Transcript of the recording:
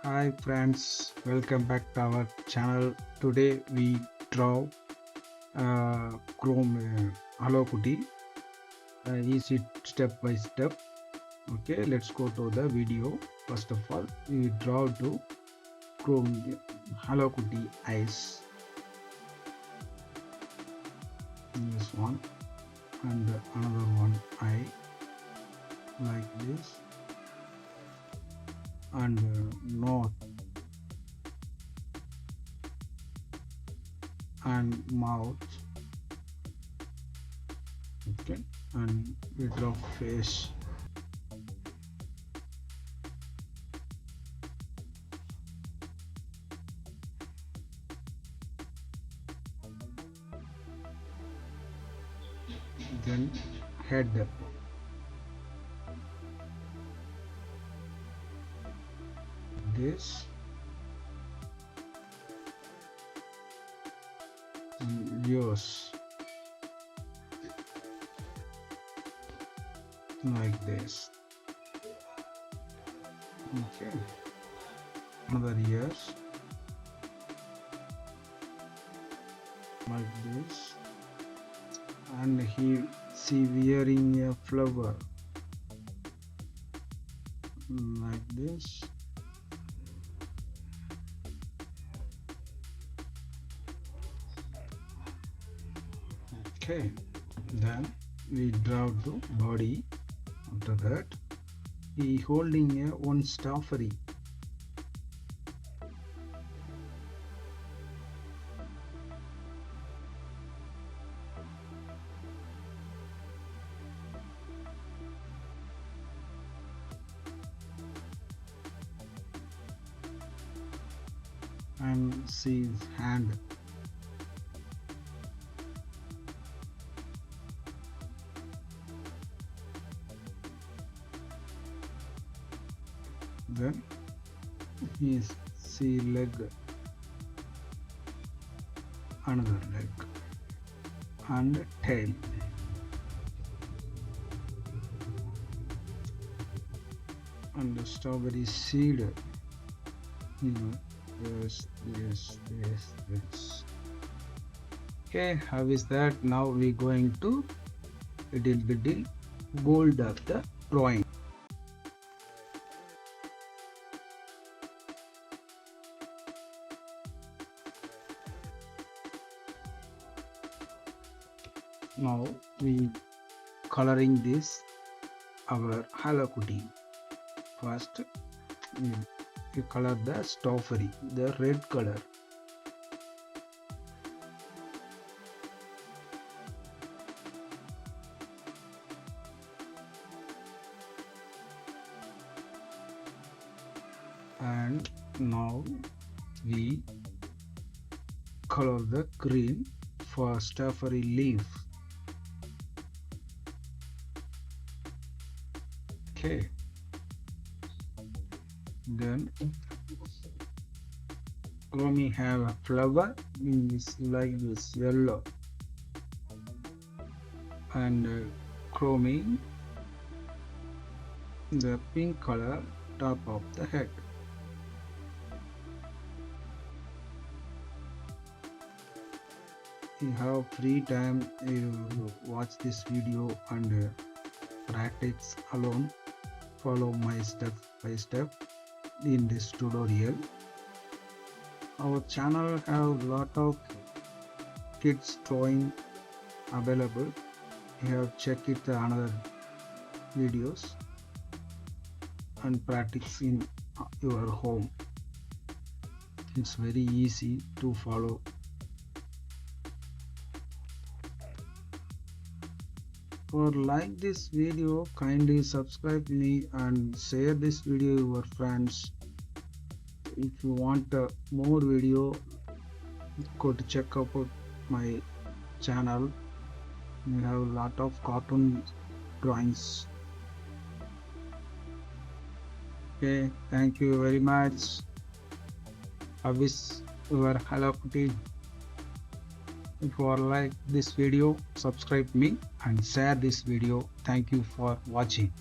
Hi friends, welcome back to our channel. Today we draw Chrome Hello Kitty. Easy step by step. Okay, let's go to the video. First of all, we draw to Chrome Hello Kitty eyes. This one and another one eye like this. And nose and mouth. Okay, and we draw face. Then head. This and yours like this. Okay, another ears like this, and he wearing a flower like this. Okay, then we draw the body. After that, he holding a one strawberry. And see his hand. Then his see leg, another leg, and tail. And the strawberry seed. Yes. Okay, how is that? Now we're going to little bit bold of the drawing. Now we coloring this our Hello Kitty. First we color the strawberry, the red color. And now we color the green for strawberry leaf. Okay, then we have a flower is like this yellow, and chroming the pink color top of the head. You have free time, you watch this video and practice alone. Follow my step by step in this tutorial. Our channel have lot of kids drawing available. You have check it another videos and practice in your home. It's very easy to follow. For like this video, kindly subscribe me and share this video to your friends. If you want more video, go to check out my channel. We have a lot of cartoon drawings. Okay, thank you very much. I wish your Hello Kitty. If you like this video, subscribe me and share this video. Thank you for watching.